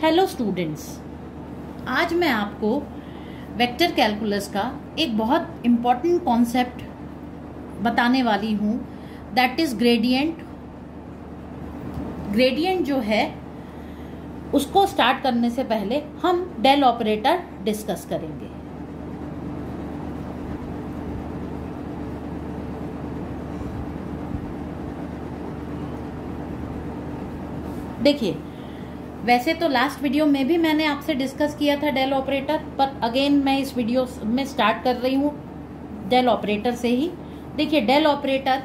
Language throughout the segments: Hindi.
हेलो स्टूडेंट्स, आज मैं आपको वेक्टर कैलकुलस का एक बहुत इम्पॉर्टेंट कॉन्सेप्ट बताने वाली हूँ, दैट इज ग्रेडियंट। ग्रेडियंट जो है उसको स्टार्ट करने से पहले हम डेल ऑपरेटर डिस्कस करेंगे। देखिए, वैसे तो लास्ट वीडियो में भी मैंने आपसे डिस्कस किया था डेल ऑपरेटर, पर अगेन मैं इस वीडियो में स्टार्ट कर रही हूँ डेल ऑपरेटर से ही। देखिए, डेल ऑपरेटर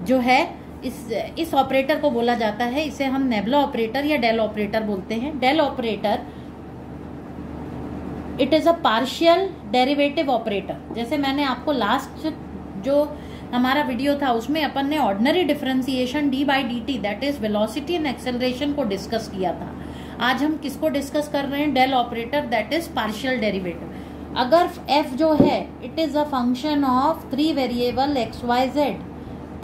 जो है इस ऑपरेटर को बोला जाता है, इसे हम नेबुला ऑपरेटर या डेल ऑपरेटर बोलते हैं। Del operator it is a partial derivative operator. जैसे मैंने आपको लास्ट जो हमारा वीडियो था उसमें अपन ने ordinary differentiation d by d t, that is velocity and acceleration को डिस्कस किया था। आज हम किसको डिस्कस कर रहे हैं? Del operator, that is partial derivative. अगर एफ जो है it is a function of 3 variable x y z,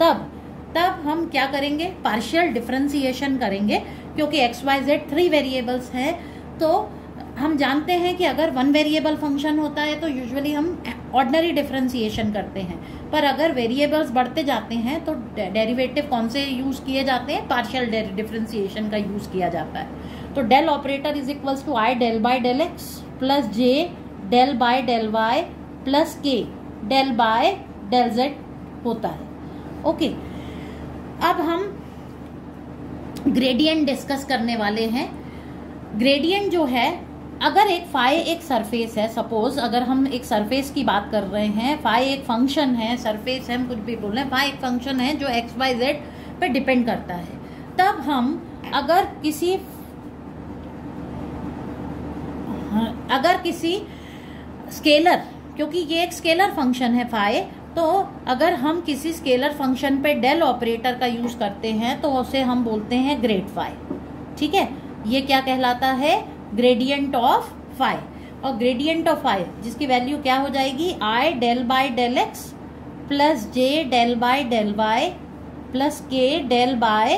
तब हम क्या करेंगे? पार्शियल डिफरेंशिएशन करेंगे, क्योंकि एक्स वाई जेड 3 वेरिएबल्स हैं। तो हम जानते हैं कि अगर 1 वेरिएबल फंक्शन होता है तो यूजुअली हम ऑर्डिनरी डिफरेंशिएशन करते हैं, पर अगर वेरिएबल्स बढ़ते जाते हैं तो डेरिवेटिव कौन से यूज किए जाते हैं? पार्शियल डिफरेंशिएशन का यूज किया जाता है। तो del operator is equals to i del by del x plus j del by del y plus k del by del z होता है। ओके, अब हम ग्रेडियंट डिस्कस करने वाले हैं। ग्रेडियंट जो है, अगर एक फाई एक सरफेस है, सपोज अगर हम एक सरफेस की बात कर रहे हैं, फाई एक फंक्शन है, सरफेस है, हम कुछ भी बोल रहे हैं, फाई एक फंक्शन है जो एक्स वाई जेड पे डिपेंड करता है, तब हम अगर किसी स्केलर, क्योंकि ये एक स्केलर फंक्शन है फाई, तो अगर हम किसी स्केलर फंक्शन पे डेल ऑपरेटर का यूज करते हैं तो उसे हम बोलते हैं ग्रेड फाई। ठीक है, ये क्या कहलाता है? Gradient of phi. और ग्रेडियंट ऑफ फाई जिसकी वैल्यू क्या हो जाएगी? I del by del x plus j del by del y plus k del by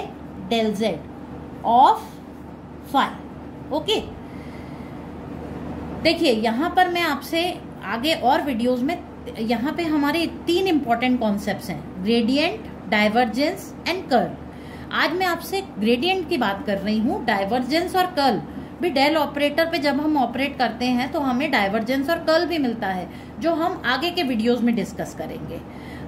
del z of phi. Okay, देखिए यहां पर मैं आपसे आगे और वीडियोस में, यहाँ पे हमारे 3 इंपॉर्टेंट कॉन्सेप्ट्स हैं, ग्रेडियंट, डाइवर्जेंस एंड कर्ल। आज मैं आपसे ग्रेडियंट की बात कर रही हूँ। डाइवर्जेंस और कर्ल भी डेल ऑपरेटर पे जब हम ऑपरेट करते हैं तो हमें डाइवर्जेंस और कर्ल भी मिलता है, जो हम आगे के वीडियोस में डिस्कस करेंगे।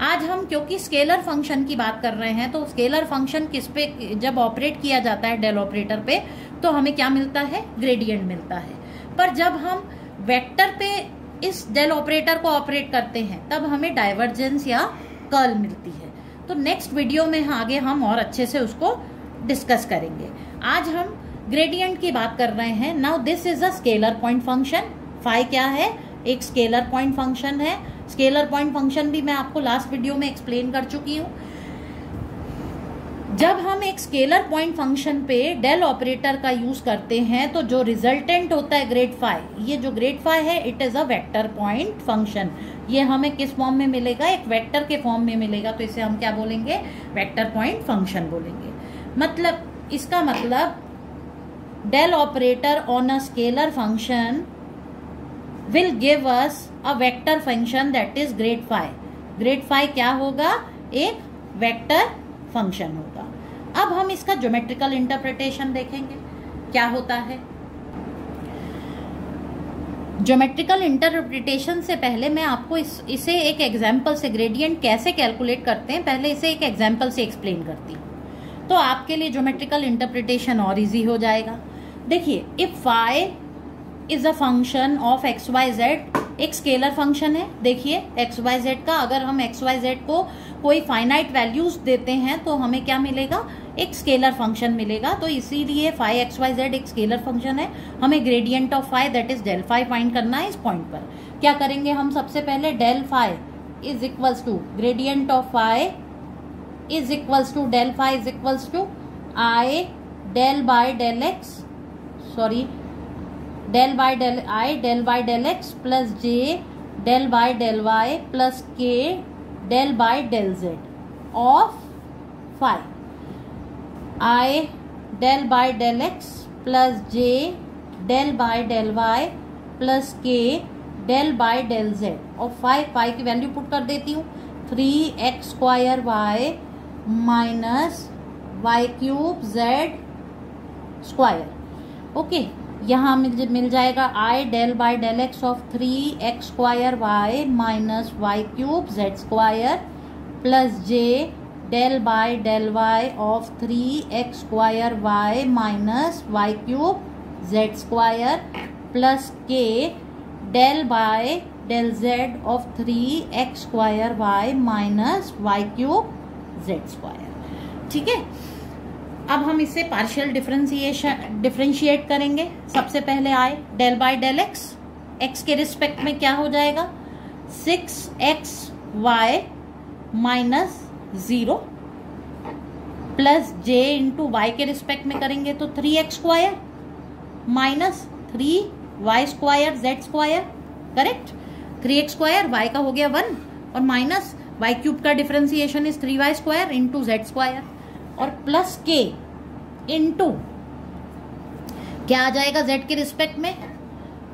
आज हम क्योंकि स्केलर फंक्शन की बात कर रहे हैं, तो स्केलर फंक्शन किस पे जब ऑपरेट किया जाता है डेल ऑपरेटर पे, तो हमें क्या मिलता है? ग्रेडियंट मिलता है। पर जब हम वेक्टर पे इस डेल ऑपरेटर को ऑपरेट करते हैं तब हमें डाइवर्जेंस या कर्ल मिलती है। तो नेक्स्ट वीडियो में आगे हम और अच्छे से उसको डिस्कस करेंगे। आज हम ग्रेडियंट की बात कर रहे हैं। Now this is a scalar point function. Phi क्या है? एक स्केलर पॉइंट फंक्शन है। स्केलर पॉइंट फंक्शन भी मैं आपको लास्ट वीडियो में एक्सप्लेन कर चुकी हूँ। जब हम एक स्केलर पॉइंट फंक्शन पे डेल ऑपरेटर का यूज करते हैं तो जो रिजल्टेंट होता है ग्रेड फाई, ये जो ग्रेड फाई है it is a vector point function. ये हमें किस फॉर्म में मिलेगा? एक वेक्टर के फॉर्म में मिलेगा, तो इसे हम क्या बोलेंगे? वेक्टर पॉइंट फंक्शन बोलेंगे। मतलब इसका मतलब del operator on a scalar function will give us a vector function that is grad phi. Grad phi क्या होगा? एक वेक्टर फंक्शन होगा। अब हम इसका ज्योमेट्रिकल इंटरप्रिटेशन देखेंगे क्या होता है। ज्योमेट्रिकल इंटरप्रिटेशन से पहले मैं आपको इसे एक एग्जांपल से, ग्रेडियंट कैसे कैलकुलेट करते हैं, पहले इसे एक एग्जांपल से एक्सप्लेन करती हूँ, तो आपके लिए ज्योमेट्रिकल इंटरप्रिटेशन और इजी हो जाएगा। देखिए, if phi is a function of x y z, एक स्केलर फंक्शन है। देखिए एक्स वाई जेड का, अगर हम एक्स वाई जेड को कोई फाइनाइट वैल्यूज देते हैं तो हमें क्या मिलेगा? एक स्केलर फंक्शन मिलेगा। तो इसीलिए फाई एक्स वाई जेड एक स्केलर फंक्शन है। हमें gradient of phi that is del phi find करना है। इस पॉइंट पर क्या करेंगे हम? सबसे पहले del phi is equals to gradient of phi is equals to del phi is equals to i del by del x, sorry del by del i del by del x plus j del by del y plus k del by del z of phi. I del by del x plus j del by del y plus k del by del z और फाई की वैल्यू पुट कर देती हूँ 3x² y minus y cube z square. Okay, यहाँ मिल जाएगा i del by del x of 3x² y minus y cube z square plus j del by del y of 3x² y minus y cube z square plus k del by del z of 3x² y minus y cube z square. ठीक है, अब हम इसे पार्शियल डिफरेंशिएट करेंगे। सबसे पहले आए डेल बाय डेल एक्स के रिस्पेक्ट में क्या हो जाएगा 6xy minus 0 plus j into Y के रिस्पेक्ट में करेंगे तो 3x² minus 3y² z square. Correct, 3x² y का हो गया 1 और माइनस वाई क्यूब का differentiation is 3y² into z square और प्लस के इंटू क्या आ जाएगा z के रिस्पेक्ट में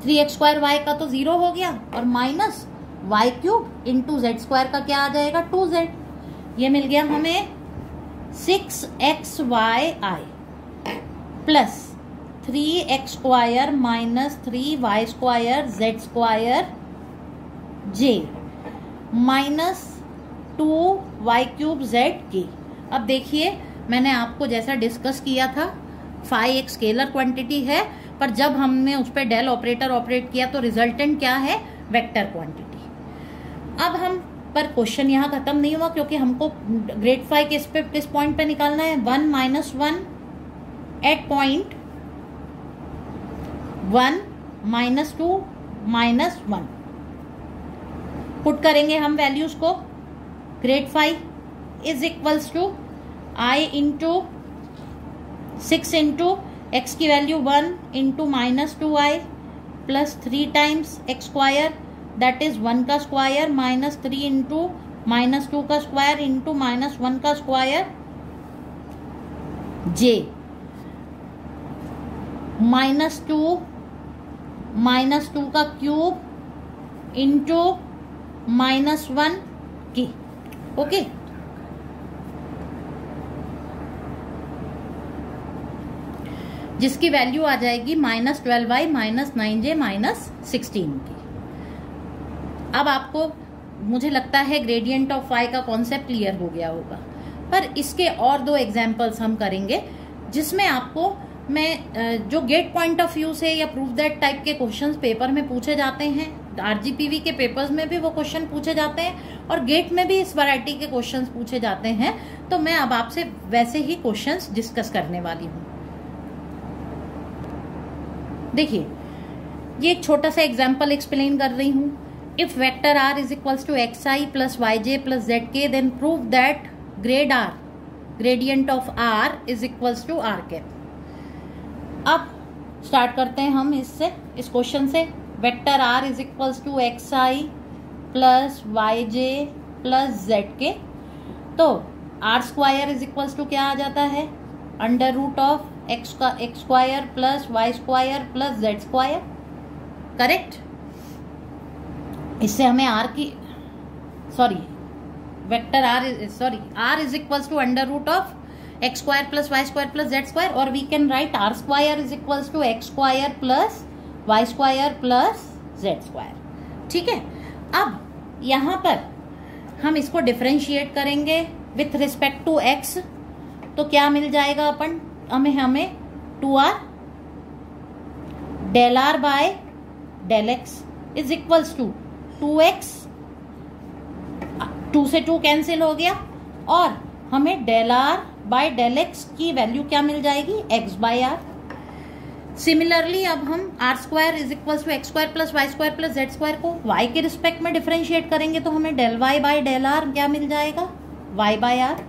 3x² y का तो 0 हो गया और minus y cube into z square का क्या आ जाएगा 2z। ये मिल गया हमें 6xy plus 3x² minus 3y² z square j minus 2y³ z के। अब देखिए मैंने आपको जैसा डिस्कस किया था फाई एक स्केलर क्वांटिटी है, पर जब हमने उस पर डेल ऑपरेटर ऑपरेट किया तो रिजल्टेंट क्या है वेक्टर क्वांटिटी। अब हम पर क्वेश्चन यहाँ खत्म नहीं हुआ क्योंकि हमको ग्रेड 5 किस पॉइंट पे निकालना है 1 minus 1 at point 1 minus 2 minus 1 put करेंगे हम वैल्यूज को। Grad 5 is equals to i into 6 into x की वैल्यू 1 into minus 2i plus 3 times x² that is 1 का स्क्वायर माइनस 3 इंटू माइनस 2 का स्क्वायर इंटू माइनस 1 का स्क्वायर j माइनस 2 का क्यूब इंटू माइनस 1 की। ओके, जिसकी वैल्यू आ जाएगी minus 12y minus 9j minus 16 की। अब आपको मुझे लगता है ग्रेडियंट ऑफ फाई का कॉन्सेप्ट क्लियर हो गया होगा, पर इसके और 2 एग्जाम्पल्स हम करेंगे जिसमें आपको मैं जो गेट पॉइंट ऑफ व्यू से या प्रूफ दैट टाइप के क्वेश्चंस पेपर में पूछे जाते हैं, आरजीपीवी के पेपर्स में भी वो क्वेश्चन पूछे जाते हैं और गेट में भी इस वैरायटी के क्वेश्चंस पूछे जाते हैं, तो मैं अब आपसे वैसे ही क्वेश्चंस डिस्कस करने वाली हूँ। देखिए, ये एक छोटा सा एग्जाम्पल एक्सप्लेन कर रही हूँ। If vector r is equals to xi plus yj plus zk then prove that gradient of r is equals to r cap. अब स्टार्ट करते हैं हम इस क्वेश्चन से। Vector r is equals to xi plus yj plus zk, तो r² इज इक्वल्स टू क्या आ जाता है under root of x² plus y² plus z²। Correct, इससे हमें vector r is equals to under root of x² plus y² plus z² और we can write r² is equals to x² plus y² plus z²। ठीक है, अब यहाँ पर हम इसको डिफरेंशिएट करेंगे विथ रिस्पेक्ट टू x, तो क्या मिल जाएगा हमें 2r del r by del x is equals to 2x, 2 से 2 कैंसिल हो गया और हमें del r by del x की वैल्यू क्या मिल जाएगी x बाय r। सिमिलरली अब हम r² is equals to x² plus y² plus z² को y के रिस्पेक्ट में डिफरेंशिएट करेंगे तो हमें del y by del r क्या मिल जाएगा y by r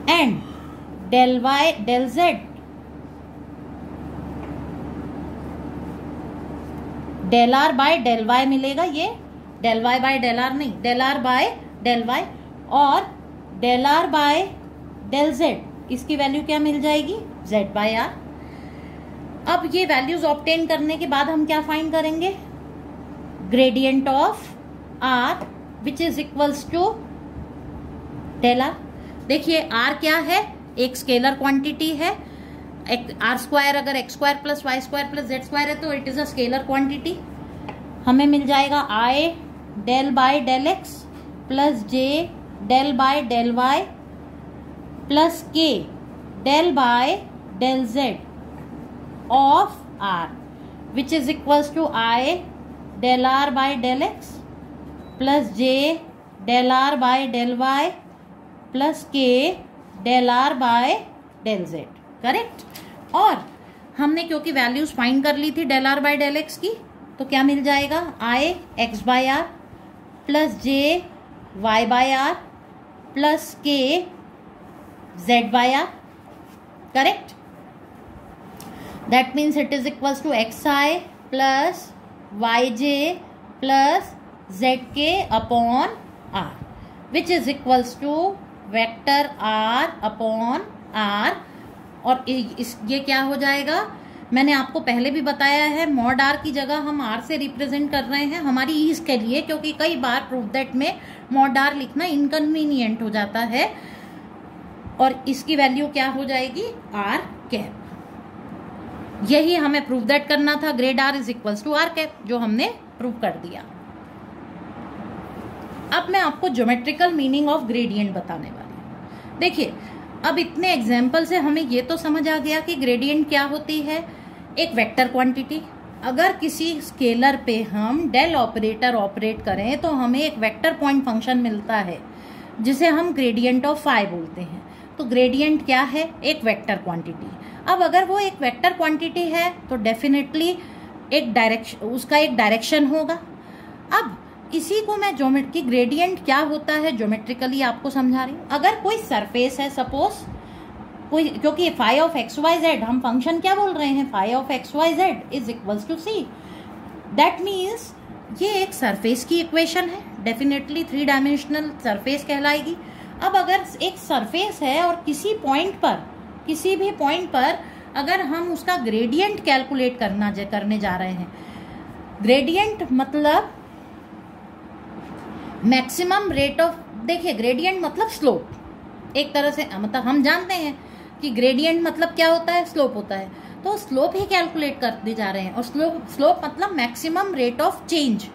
and del z del r by del y मिलेगा। ये del y by del r नहीं, del r by del y और del r by del z, इसकी वैल्यू क्या मिल जाएगी z बाय r। अब ये वैल्यूज ऑब्टेन करने के बाद हम क्या फाइंड करेंगे, gradient of r which is equals to del r. देखिए आर क्या है, एक स्केलर क्वांटिटी है, आर स्क्वायर अगर x square plus y square plus z square है तो it is a scalar quantity. हमें मिल जाएगा i del by del x plus j del by del y plus k del by del z of r which is equals to i del r by del x plus j del r by del y plus k del r by del z, correct. और हमने क्योंकि वैल्यूज फाइंड कर ली थी del r by del x की, तो क्या मिल जाएगा, i x by r plus j y by r plus k z by r, correct. That means it is equals to x i plus y j plus z k upon r which is equals to vector are upon r. और ये क्या हो जाएगा, मैंने आपको पहले भी बताया है, मॉड आर की जगह हम आर से रिप्रेजेंट कर रहे हैं हमारी ईज के लिए, क्योंकि कई बार प्रूफ दैट में मॉड आर लिखना इनकन्वीनियंट हो जाता है। और इसकी वैल्यू क्या हो जाएगी, आर कैप। यही हमें प्रूफ दैट करना था, grad r is equals to r cap, जो हमने प्रूफ कर दिया। अब मैं आपको ज्योमेट्रिकल मीनिंग ऑफ ग्रेडियंट बताने वाली हूँ। देखिए अब इतने एग्जाम्पल से हमें ये तो समझ आ गया कि ग्रेडियंट क्या होती है, एक वेक्टर क्वांटिटी। अगर किसी स्केलर पे हम डेल ऑपरेटर ऑपरेट करें तो हमें एक वेक्टर पॉइंट फंक्शन मिलता है जिसे हम ग्रेडियंट ऑफ फाई बोलते हैं। तो ग्रेडियंट क्या है, एक वेक्टर क्वांटिटी। अब अगर वो एक वेक्टर क्वांटिटी है तो डेफिनेटली एक डायरेक्शन, उसका एक डायरेक्शन होगा। अब इसी को मैं ज्योमेट्री ग्रेडियंट क्या होता है ज्योमेट्रिकली आपको समझा रही हूँ। अगर कोई सरफेस है, सपोज कोई, क्योंकि phi of x y z हम फंक्शन क्या बोल रहे हैं, phi of x y z is equals to c. That means ये एक सरफेस की इक्वेशन है, डेफिनेटली 3 डायमेंशनल सरफेस कहलाएगी। अब अगर एक सरफेस है और किसी पॉइंट पर, किसी भी पॉइंट पर अगर हम उसका ग्रेडियंट कैलकुलेट करने जा रहे हैं, ग्रेडियंट मतलब मैक्सिमम रेट ऑफ, देखिए ग्रेडियंट मतलब स्लोप, एक तरह से मतलब हम जानते हैं कि ग्रेडियंट मतलब क्या होता है, स्लोप होता है। तो स्लोप ही कैलकुलेट करते जा रहे हैं, और स्लोप मतलब मैक्सिमम रेट ऑफ चेंज।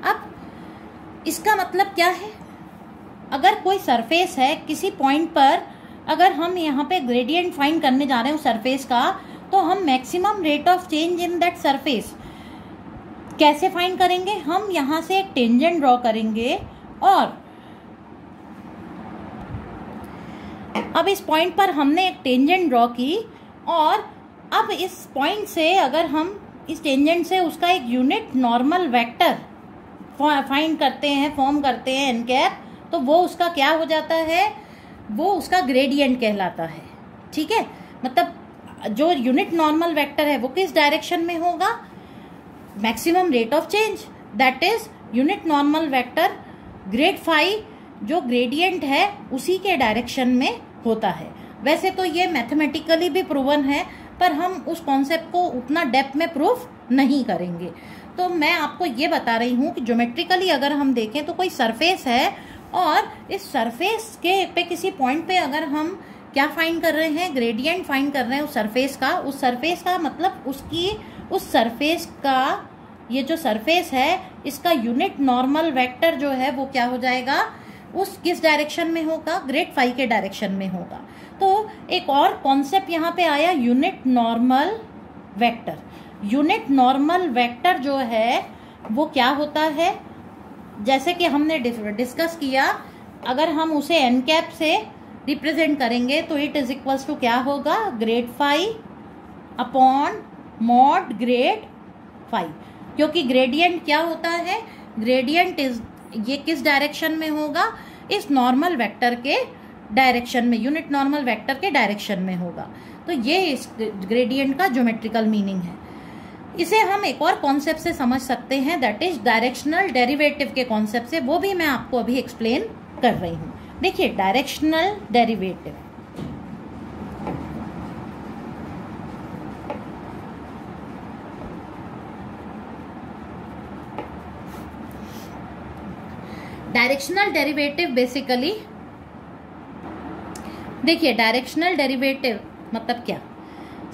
अब इसका मतलब क्या है, अगर कोई सरफेस है किसी पॉइंट पर, अगर हम यहाँ पे ग्रेडियंट फाइंड करने जा रहे हैं उस सरफेस का, तो हम maximum rate of change in that surface कैसे फाइंड करेंगे, हम यहाँ से एक टेंजेंट ड्रॉ करेंगे। और अब इस पॉइंट पर हमने एक टेंजेंट ड्रॉ की, और अब इस पॉइंट से अगर हम इस टेंजेंट से उसका एक यूनिट नॉर्मल वेक्टर फाइंड करते हैं, फॉर्म करते हैं एन कैप, तो वो उसका क्या हो जाता है, वो उसका ग्रेडियंट कहलाता है। ठीक है, मतलब जो यूनिट नॉर्मल वेक्टर है वो किस डायरेक्शन में होगा, maximum rate of change, that is unit normal vector grad phi, जो ग्रेडियंट है उसी के डायरेक्शन में होता है। वैसे तो ये मैथमेटिकली भी प्रूवन है, पर हम उस कॉन्सेप्ट को उतना डेप्थ में प्रूफ नहीं करेंगे। तो मैं आपको ये बता रही हूँ कि ज्योमेट्रिकली अगर हम देखें तो कोई सरफेस है, और इस सरफेस के पे किसी पॉइंट पे अगर हम क्या फाइंड कर रहे हैं, ग्रेडियंट फाइंड कर रहे हैं उस सरफेस का मतलब उसकी, उस सरफेस का, ये जो सरफेस है इसका यूनिट नॉर्मल वेक्टर जो है वो क्या हो जाएगा, उस किस डायरेक्शन में होगा, ग्रेड फाई के डायरेक्शन में होगा। तो एक और कॉन्सेप्ट यहाँ पे आया, unit normal vector. Unit normal vector जो है वो क्या होता है, जैसे कि हमने डिस्कस किया, अगर हम उसे एन कैप से रिप्रेजेंट करेंगे तो इट इज इक्वल्स टू क्या होगा, grad phi upon mod grad phi. क्योंकि ग्रेडियंट क्या होता है, ग्रेडियंट इज, ये किस डायरेक्शन में होगा, इस नॉर्मल वेक्टर के डायरेक्शन में, यूनिट नॉर्मल वेक्टर के डायरेक्शन में होगा। तो ये इस ग्रेडियंट का ज्योमेट्रिकल मीनिंग है। इसे हम एक और कॉन्सेप्ट से समझ सकते हैं, दैट इज डायरेक्शनल डेरिवेटिव के कॉन्सेप्ट से, वो भी मैं आपको अभी एक्सप्लेन कर रही हूँ। देखिए directional derivative, directional derivative basically, देखिए डायरेक्शनल डेरिवेटिव मतलब क्या,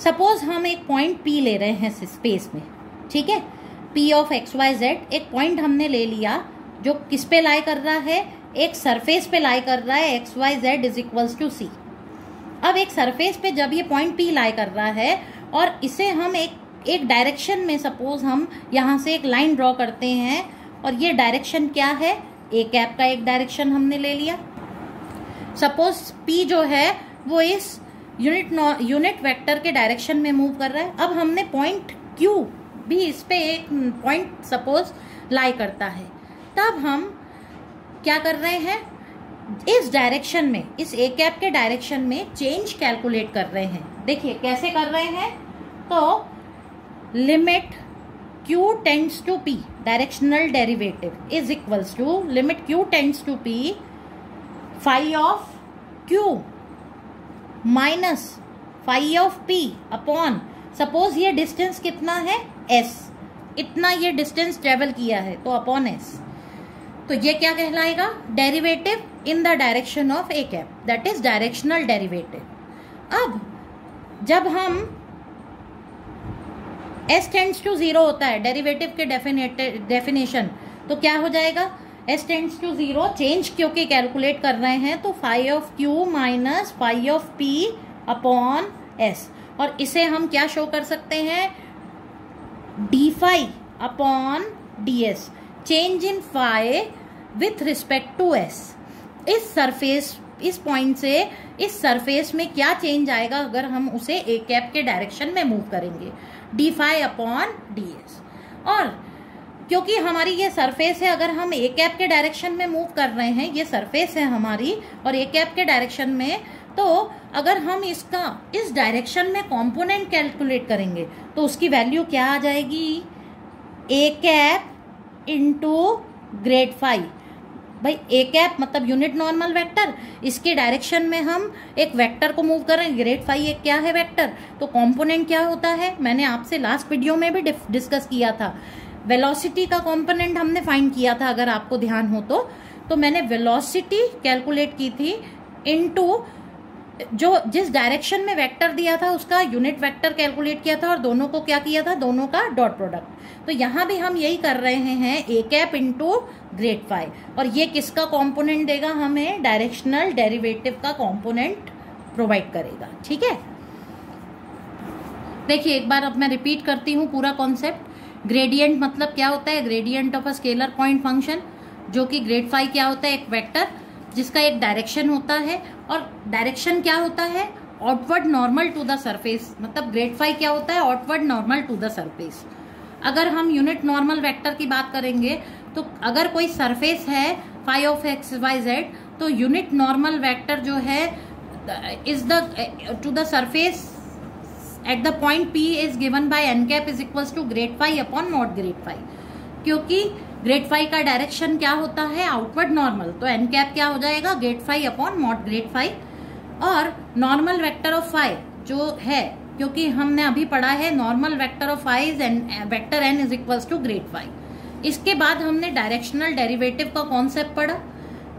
सपोज हम एक पॉइंट P ले रहे हैं स्पेस में, ठीक है, P ऑफ XYZ एक पॉइंट हमने ले लिया जो किस पे लाई कर रहा है, एक सरफेस पे लाई कर रहा है, XYZ is equals to C। अब एक सरफेस पे जब ये पॉइंट P लाई कर रहा है और इसे हम एक डायरेक्शन में, सपोज हम यहाँ से एक लाइन ड्रॉ करते हैं और ये डायरेक्शन क्या है, ए कैप का एक डायरेक्शन हमने ले लिया। सपोज P जो है वो इस यूनिट वेक्टर के डायरेक्शन में मूव कर रहा है। अब हमने पॉइंट Q भी इस पे एक पॉइंट सपोज लाई करता है, तब हम क्या कर रहे हैं, इस डायरेक्शन में, इस ए कैप के डायरेक्शन में चेंज कैलकुलेट कर रहे हैं। देखिए कैसे कर रहे हैं, तो limit Q tends to P directional derivative is equals to limit Q tends to P phi of Q minus phi of P upon, suppose ये डिस्टेंस कितना है S, इतना ये डिस्टेंस ट्रेवल किया है तो अपॉन S, तो ये क्या कहलाएगा, derivative in the direction of a cap, that is directional derivative. अब जब हम S टेंड्स टू 0 होता है डेरिवेटिव के डेफिनेशन, तो क्या हो जाएगा, S टेंड्स टू 0 चेंज क्योंकि कैलकुलेट कर रहे हैं, तो phi of Q minus phi of P upon S, और इसे हम क्या शो कर सकते हैं, d phi upon ds, change in phi with respect to S। इस सरफेस, इस पॉइंट से इस सरफेस में क्या चेंज आएगा अगर हम उसे ए कैप के डायरेक्शन में मूव करेंगे, डी फाई अपॉन ds। और क्योंकि हमारी ये सरफेस है, अगर हम ए कैप के डायरेक्शन में मूव कर रहे हैं, ये सरफेस है हमारी और ए कैप के डायरेक्शन में, तो अगर हम इसका इस डायरेक्शन में कंपोनेंट कैलकुलेट करेंगे तो उसकी वैल्यू क्या आ जाएगी, A cap into grade phi. भाई ए कैप मतलब यूनिट नॉर्मल वेक्टर, इसके डायरेक्शन में हम एक वेक्टर को मूव कर रहे हैं, ग्रेड फाई एक क्या है वेक्टर, तो कंपोनेंट क्या होता है, मैंने आपसे लास्ट वीडियो में भी डिस्कस किया था, वेलोसिटी का कंपोनेंट हमने फाइंड किया था, अगर आपको ध्यान हो तो मैंने वेलोसिटी कैलकुलेट की थी इनटू जो जिस डायरेक्शन में वेक्टर दिया था उसका यूनिट वेक्टर कैलकुलेट किया था और दोनों को क्या किया था, दोनों का डॉट प्रोडक्ट। तो यहाँ भी हम यही कर रहे हैं, A cap into grade phi, और ये किसका कंपोनेंट देगा, हमें डायरेक्शनल डेरिवेटिव का कंपोनेंट प्रोवाइड करेगा। ठीक है, देखिए एक बार अब मैं रिपीट करती हूँ पूरा कॉन्सेप्ट। ग्रेडियंट मतलब क्या होता है, gradient of a scalar point function, जो कि ग्रेड फाई क्या होता है, एक वेक्टर जिसका एक डायरेक्शन होता है, और डायरेक्शन क्या होता है, outward normal to the surface, मतलब ग्रेड फाई क्या होता है, outward normal to the surface. अगर हम यूनिट नॉर्मल वेक्टर की बात करेंगे तो अगर कोई सरफेस है फाई ऑफ XYZ, तो यूनिट नॉर्मल वेक्टर जो है is the to the surface at the point P is given by n cap is equals to grad phi upon mod grad phi, क्योंकि ग्रेड फाई का डायरेक्शन क्या होता है, आउटवर्ड नॉर्मल, तो n कैप क्या हो जाएगा, grad phi upon mod grad phi. और नॉर्मल वेक्टर ऑफ फाई जो है, क्योंकि हमने अभी पढ़ा है normal vector of phi is vector n is equals to grad phi. इसके बाद हमने डायरेक्शनल डेरिवेटिव का कॉन्सेप्ट पढ़ा,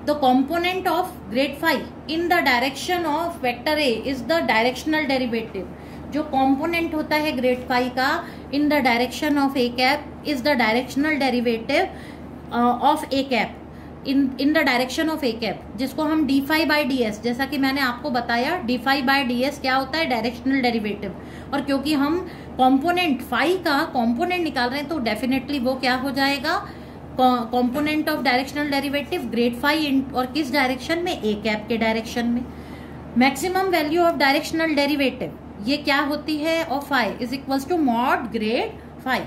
the component of grad phi in the direction of vector a is the directional derivative. जो कंपोनेंट होता है ग्रेड फाई का in the direction of a cap is the directional derivative of a cap in the direction of a cap, जिसको हम d phi by d s, जैसा कि मैंने आपको बताया d phi by d s क्या होता है, डायरेक्शनल डेरिवेटिव। और क्योंकि हम कंपोनेंट फाई का कंपोनेंट निकाल रहे हैं तो डेफिनेटली वो क्या हो जाएगा, component of directional derivative grad phi, और किस डायरेक्शन में, ए कैप के डायरेक्शन में। Maximum value of directional derivative ये क्या होती है, of phi is equals to mod grad phi.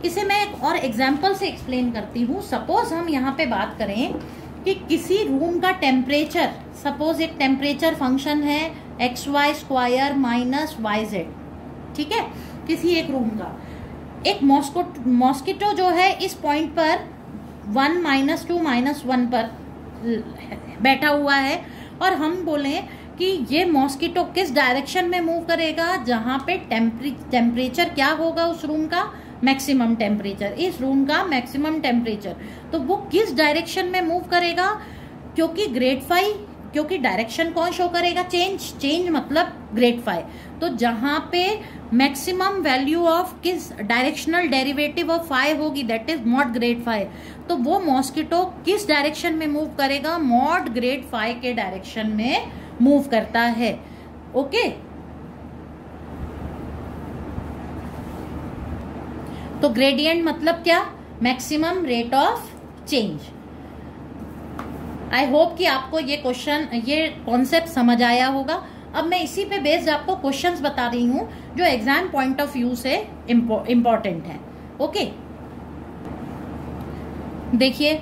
इसे मैं एक और एग्जांपल से एक्सप्लेन करती हूँ। सपोज हम यहाँ पे बात करें कि किसी रूम का टेम्परेचर, सपोज एक टेम्परेचर फंक्शन है XY स्क्वायर माइनस YZ, ठीक है, किसी एक रूम का एक मॉस्किटो जो है इस पॉइंट पर 1 -2 -1 पर बैठा हुआ है, और हम बोले कि ये मॉस्किटो किस डायरेक्शन में मूव करेगा, जहां पे टेम्परेचर क्या होगा उस रूम का, मैक्सिमम टेम्परेचर, इस रूम का मैक्सिमम टेम्परेचर। तो वो किस डायरेक्शन में मूव करेगा, क्योंकि ग्रेड 5, क्योंकि डायरेक्शन कौन शो करेगा, चेंज मतलब ग्रेड 5। तो जहां पे मैक्सिमम वैल्यू ऑफ किस डायरेक्शनल डेरिवेटिव ऑफ 5 होगी, दैट इज मॉड ग्रेड 5, तो वो मॉस्किटो किस डायरेक्शन में मूव करेगा, मॉड ग्रेड 5 के डायरेक्शन में मूव करता है। ओके, तो ग्रेडियंट मतलब क्या, maximum rate of change. I hope कि आपको ये क्वेश्चन, ये कॉन्सेप्ट समझ आया होगा। अब मैं इसी पे बेस्ड आपको क्वेश्चंस बता रही हूं जो एग्जाम पॉइंट ऑफ व्यू से इंपॉर्टेंट है। ओके, देखिए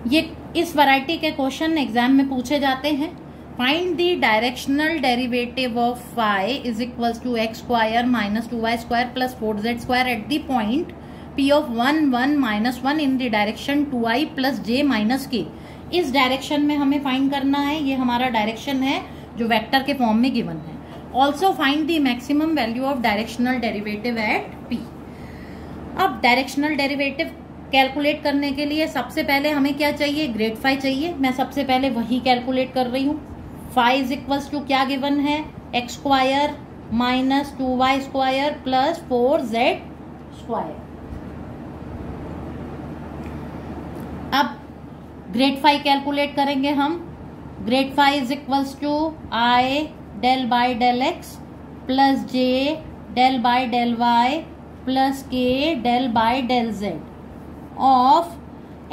ये इस वैरायटी के क्वेश्चन एग्जाम में पूछे जाते हैं। Find the directional derivative of phi is equals to x square minus 2y square plus 4z square at the point p of 1 1 minus 1 in the direction 2i plus j minus k। इस डायरेक्शन में हमें फाइंड करना है, ये हमारा डायरेक्शन है जो वेक्टर के फॉर्म में गिवन है। Also find the maximum value of directional derivative eight p। अब डायरेक्शनल डेरिवेटिव कैलकुलेट करने के लिए सबसे पहले हमें क्या चाहिए, ग्रेड 5 चाहिए। मैं सबसे पहले वही कैलकुलेट कर रही हूँ। 5 इज इक्वल्स टू क्या गिवन है, x square minus 2y square plus 4z square. अब ग्रेड 5 कैलकुलेट करेंगे हम। Grad 5 is equals to i del by del x plus j del by del y plus k del by del z of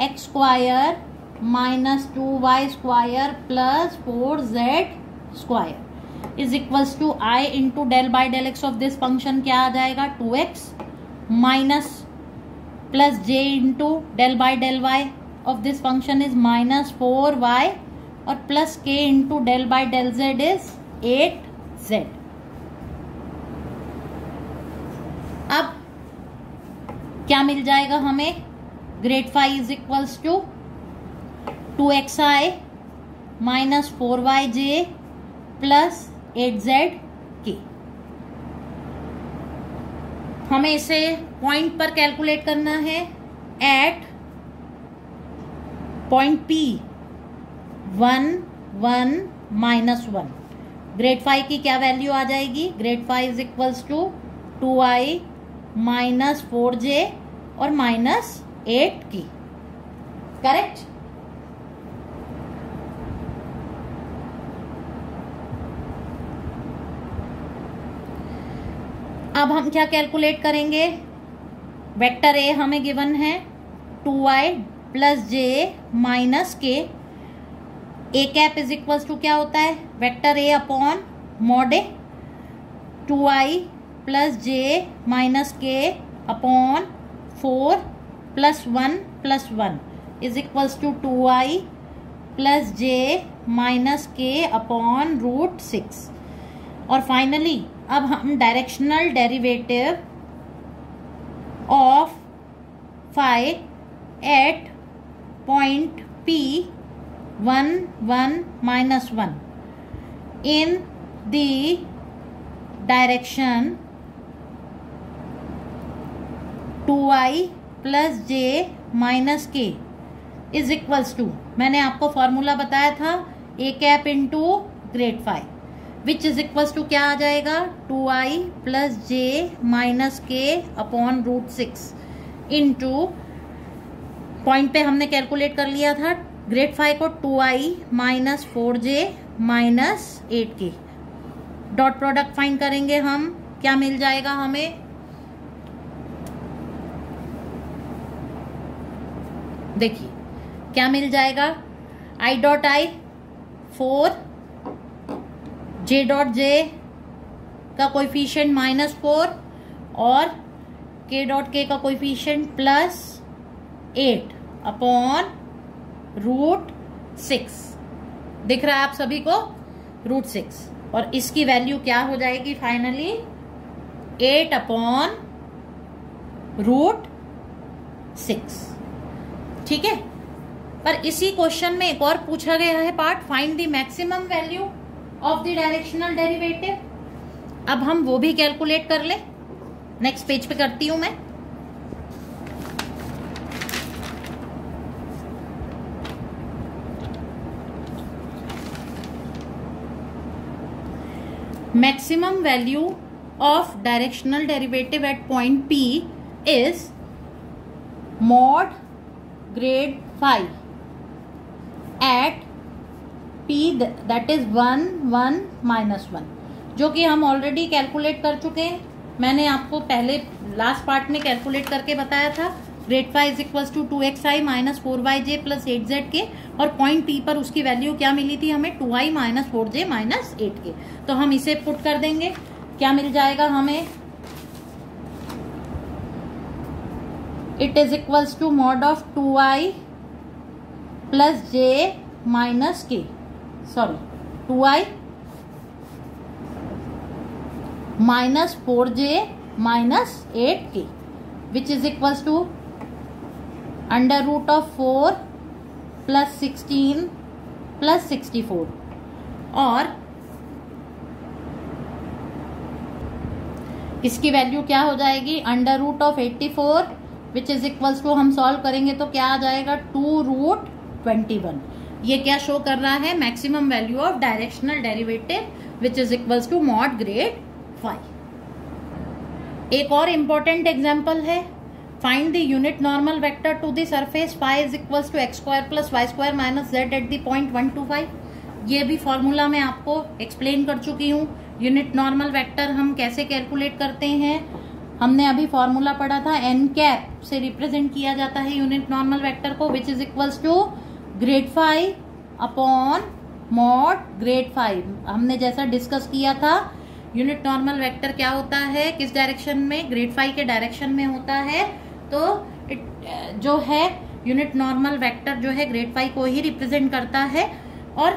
x square minus 2y square plus 4z square is equals to i into del by del x of this function क्या आ जाएगा, 2x minus plus j into del by del y of this function is minus 4y और plus k into del by del z is 8z। अब क्या मिल जाएगा हमें, grad 5 is equals to 2xi minus 4yj plus 8zk। हमें इसे पॉइंट पर कैलकुलेट करना है at point P 1 1 minus 1। Grad 5 की क्या वैल्यू आ जाएगी, grad 5 is equals to 2i minus 4j और माइनस 8 की, करेक्ट। अब हम क्या कैलकुलेट करेंगे, वेक्टर ए हमें गिवन है 2i plus j minus k. A cap is equals to क्या होता है, vector a upon mod a, 2i plus j minus k upon 4 plus 1 is equals to 2i plus j minus k upon root 6। और फाइनली अब हम directional derivative of 5 at point P 1 1 minus 1 in the direction 2i plus j minus k is equals to, मैंने आपको फॉर्मूला बताया था a cap into grad 5 which is equals to क्या आ जाएगा, 2i plus j minus k upon root 6 into point पे हमने कैलकुलेट कर लिया था ग्रेड 5 को 2i minus 4j minus 8k। Dot product find करेंगे हम, क्या मिल जाएगा हमें, देखिए क्या मिल जाएगा, i dot i 4, j dot j का कोएफिशिएंट माइनस 4 और k डॉट k का कोएफिशिएंट प्लस 8 अपॉन रूट 6। दिख रहा है आप सभी को, रूट 6, और इसकी वैल्यू क्या हो जाएगी फाइनली 8 अपॉन रूट 6। ठीक है, पर इसी क्वेश्चन में एक और पूछा गया है part, find the maximum value of the directional derivative. अब हम वो भी कैलकुलेट कर ले। नेक्स्ट पेज पे करती हूं मैं। Maximum value of directional derivative eight point P is mod grade phi at P that is 1 1 minus 1, जो कि हम ऑलरेडी कैलकुलेट कर चुके हैं। मैंने आपको पहले लास्ट पार्ट में कैलकुलेट करके बताया था। Grad phi is equal to 2xi minus 4yj plus 8z k, और पॉइंट P पर उसकी वैल्यू क्या मिली थी हमें, 2i माइनस 4j माइनस 8 के। तो हम इसे पुट कर देंगे, क्या मिल जाएगा हमें, it is equals to mod of 2i plus j minus k, sorry 2i minus 4j minus 8k, which is equals to under root of 4 plus 16 plus 64, और इसकी वैल्यू क्या हो जाएगी, under root of 84 which is equals to, हम सॉल्व करेंगे तो क्या आ जाएगा, 2√21। ये क्या शो कर रहा है, maximum value of directional derivative which is equals to mod grad phi. एक और इंपॉर्टेंट एग्जांपल है, find the unit normal vector to the surface phi is equals to x square plus y square minus z at the point 1 2 5। ये भी फॉर्मूला मैं आपको एक्सप्लेन कर चुकी हूँ। यूनिट नॉर्मल वेक्टर हम कैसे कैलकुलेट करते हैं, हमने अभी फॉर्मूला पढ़ा था, n कैप से रिप्रेजेंट किया जाता है यूनिट नॉर्मल वेक्टर को, which is equals to grad phi upon mod grad phi. हमने जैसा डिस्कस किया था, यूनिट नॉर्मल वेक्टर क्या होता है, किस डायरेक्शन में, ग्रेड फाई के डायरेक्शन में होता है। तो जो है यूनिट नॉर्मल वेक्टर जो है ग्रेड फाई को ही रिप्रेजेंट करता है। और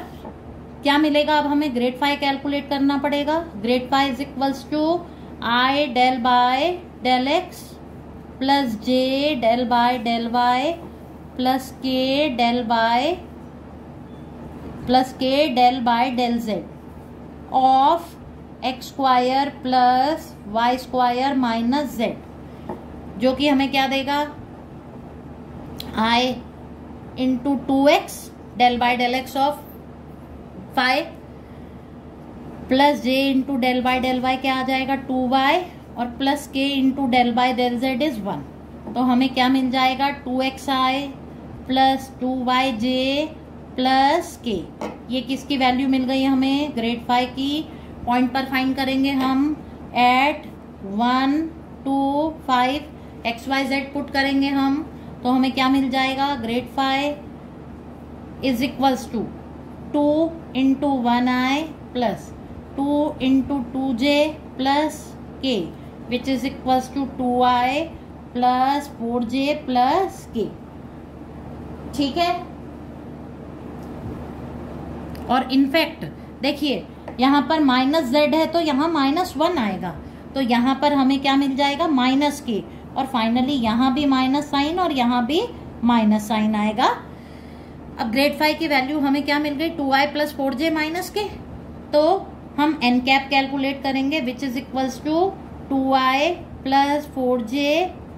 क्या मिलेगा, अब हमें ग्रेड फाई कैलकुलेट करना पड़ेगा। Grad phi is equals to i del by del x plus j del by del y plus k del by del z of x square plus y square minus z, जो कि हमें क्या देगा, i into 2x del by del x of 5 plus j into del by del y क्या आ जाएगा, 2y, और plus k into del by del z is 1। तो हमें क्या मिल जाएगा, 2xi प्लस 2yj प्लस के। ये किसकी वैल्यू मिल गई हमें, ग्रेड फाई की। पॉइंट पर फाइंड करेंगे हम एट 1 2 5, XYZ पुट करेंगे हम, तो हमें क्या मिल जाएगा, grad phi is equals to 2 into 1i plus 2 into 2j plus k, which is equals to 2i plus 4j plus k। ठीक है, और इनफैक्ट देखिए यहाँ पर माइनस z है तो यहाँ -1 आएगा, तो यहाँ पर हमें क्या मिल जाएगा, माइनस के, और फाइनली यहाँ भी माइनस साइन और यहाँ भी माइनस साइन आएगा। अब ग्रेड फाई की वैल्यू हमें क्या मिल गई, 2i प्लस 4j माइनस के। तो हम n कैप कैलकुलेट करेंगे, which is equals to 2i plus 4j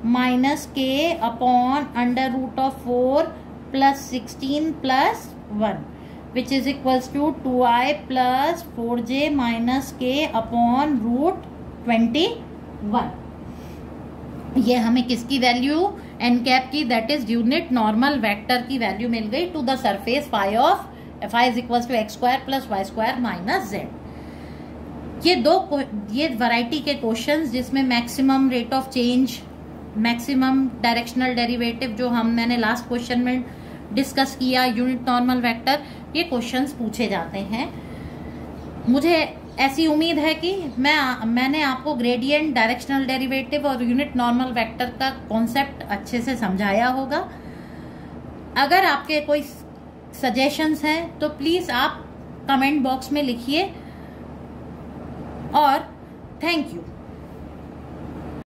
minus k upon under root of 4 plus 16 plus 1, which is equals to 2i plus 4j minus k upon root 21। ये हमें किसकी वैल्यू, एन कैप की, that is unit normal vector की वैल्यू मिल गई to the surface phi of phi is equals to x square plus y square minus z. ये वैरायटी के क्वेश्चंस जिसमें maximum rate of change, maximum directional derivative जो मैंने लास्ट क्वेश्चन में डिस्कस किया, यूनिट नॉर्मल वेक्टर, ये क्वेश्चंस पूछे जाते हैं। मुझे ऐसी उम्मीद है कि मैंने आपको ग्रेडियंट, डायरेक्शनल डेरिवेटिव और यूनिट नॉर्मल वेक्टर का कॉन्सेप्ट अच्छे से समझाया होगा। अगर आपके कोई सजेशंस हैं तो प्लीज आप कमेंट बॉक्स में लिखिए, और थैंक यू।